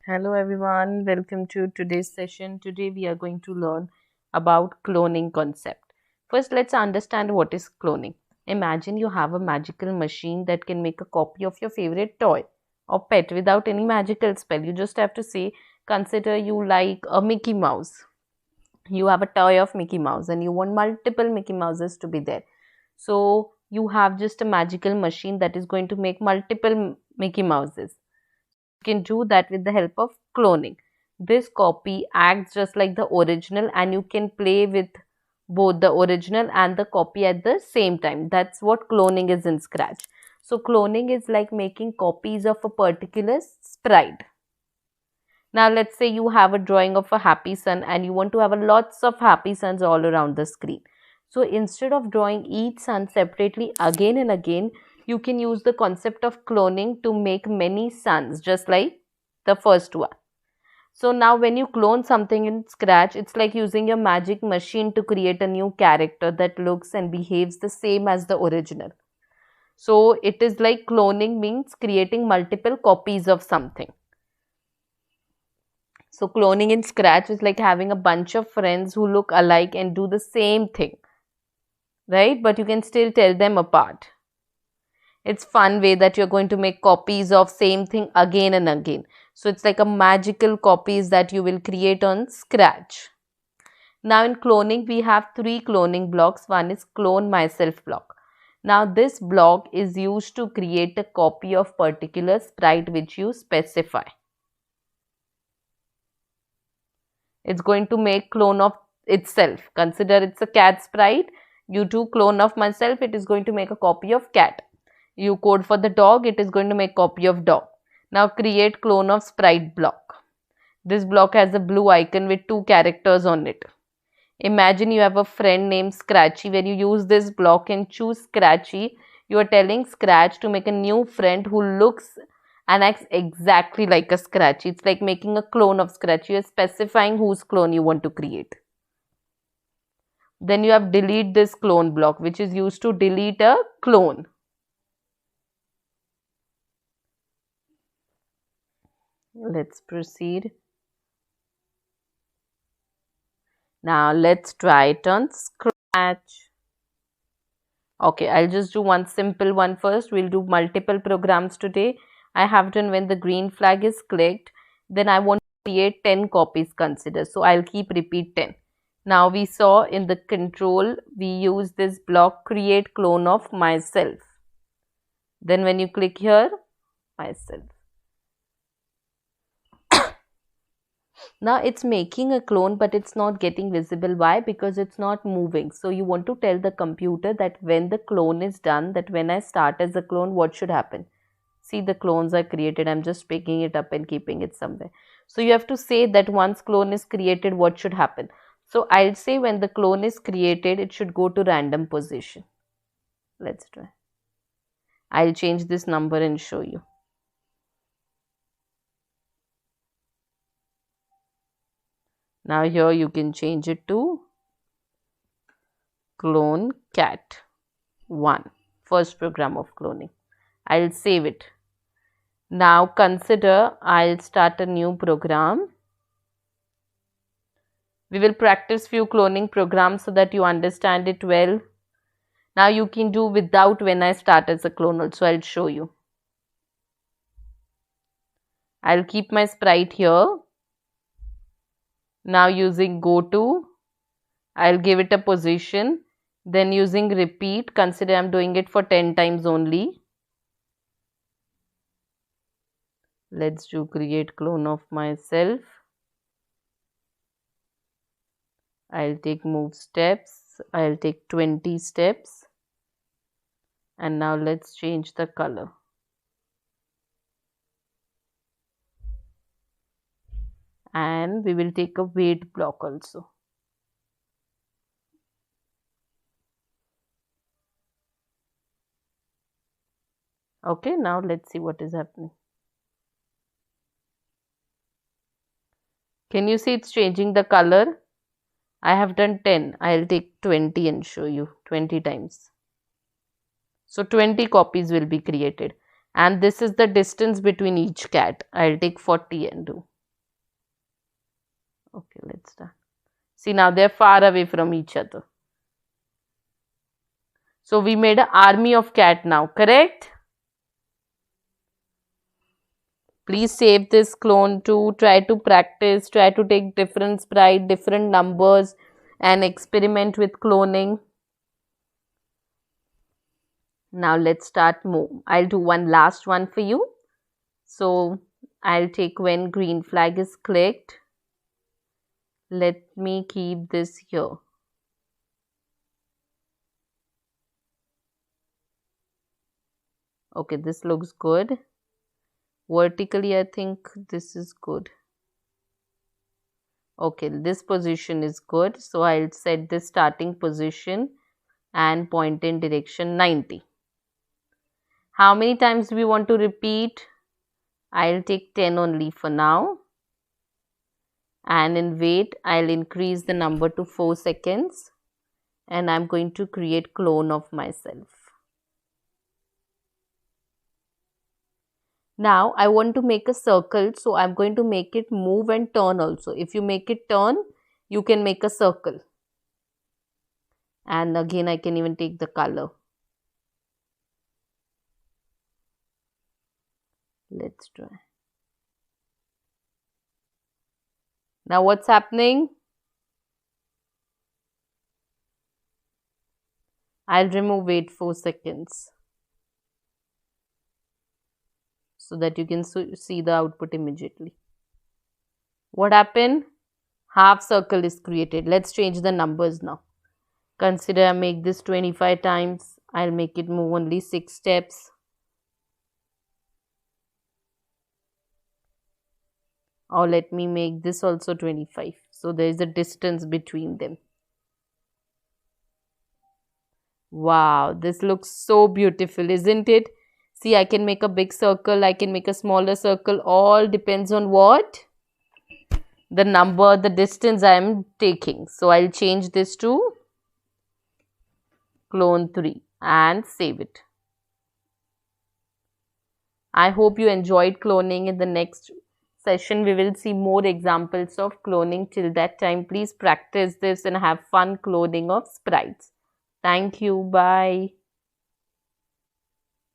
Hello everyone, welcome to today's session. Today we are going to learn about cloning concept. First, let's understand what is cloning. Imagine you have a magical machine that can make a copy of your favorite toy or pet without any magical spell. You just have to say, consider you like a Mickey Mouse. You have a toy of Mickey Mouse and you want multiple Mickey Mouses to be there. So you have just a magical machine that is going to make multiple Mickey Mouses. Can do that with the help of cloning. This copy acts just like the original and you can play with both the original and the copy at the same time. That's what cloning is in Scratch. So cloning is like making copies of a particular sprite. Now let's say you have a drawing of a happy sun and you want to have a lots of happy suns all around the screen. So instead of drawing each sun separately again and again, you can use the concept of cloning to make many suns just like the first one. So now when you clone something in Scratch, it's like using your magic machine to create a new character that looks and behaves the same as the original. So it is like cloning means creating multiple copies of something. So cloning in Scratch is like having a bunch of friends who look alike and do the same thing, right? But you can still tell them apart. It's fun way that you're going to make copies of same thing again and again. So it's like a magical copies that you will create on Scratch. Now in cloning, we have three cloning blocks. One is clone myself block. Now this block is used to create a copy of particular sprite which you specify. It's going to make clone of itself. Consider it's a cat sprite. You do clone of myself, it is going to make a copy of cat. You code for the dog, it is going to make copy of dog. Now create clone of sprite block. This block has a blue icon with two characters on it. Imagine you have a friend named Scratchy. When you use this block and choose Scratchy, you are telling Scratch to make a new friend who looks and acts exactly like a Scratchy. It's like making a clone of Scratchy. You are specifying whose clone you want to create. Then you have delete this clone block, which is used to delete a clone. Let's proceed. Now let's try it on Scratch. Okay, I'll just do one simple one first. We'll do multiple programs today. I have done when the green flag is clicked. Then I want to create 10 copies consider. So I'll keep repeat 10. Now we saw in the control, we use this block create clone of myself. Then when you click here, myself. Now it's making a clone but it's not getting visible. Why? Because it's not moving. So you want to tell the computer that when the clone is done, that when I start as a clone, what should happen? See, the clones are created. I'm just picking it up and keeping it somewhere. So you have to say that once clone is created, what should happen? So I'll say when the clone is created, it should go to random position. Let's try. I'll change this number and show you. Now here you can change it to clone cat 1, first program of cloning. I'll save it. Now consider I'll start a new program. We will practice few cloning programs so that you understand it well. Now you can do without when I start as a clone also. I'll show you. I'll keep my sprite here. Now using go to, I'll give it a position. Then using repeat, consider I'm doing it for 10 times only. Let's do create clone of myself. I'll take move steps. I'll take 20 steps. And now let's change the color. And we will take a wait block also. Okay, now let's see what is happening. Can you see it's changing the color? I have done 10. I'll take 20 and show you 20 times. So 20 copies will be created. And this is the distance between each cat. I'll take 40 and do. Okay, let's start. See, now they're far away from each other. So we made an army of cat now, correct? Please save this clone too. Try to practice. Try to take different sprite, different numbers, and experiment with cloning. Now let's start more. I'll do one last one for you. So I'll take when green flag is clicked. Let me keep this here. Okay, this looks good. Vertically, I think this is good. Okay, this position is good. So I'll set this starting position and point in direction 90. How many times we want to repeat? I'll take 10 only for now. And in wait, I'll increase the number to 4 seconds. And I'm going to create clone of myself. Now I want to make a circle, so I'm going to make it move and turn also. If you make it turn, you can make a circle. And again, I can even take the color. Let's try. Now what's happening? I'll remove wait 4 seconds so that you can see the output immediately. What happened? Half circle is created. Let's change the numbers now. Consider I make this 25 times. I'll make it move only 6 steps. Or let me make this also 25. So there is a distance between them. Wow, this looks so beautiful, isn't it? See, I can make a big circle, I can make a smaller circle. All depends on what? The number, the distance I am taking. So I'll change this to clone 3 and save it. I hope you enjoyed cloning. In the next session, we will see more examples of cloning. Till that time, please practice this and have fun cloning of sprites. Thank you. Bye.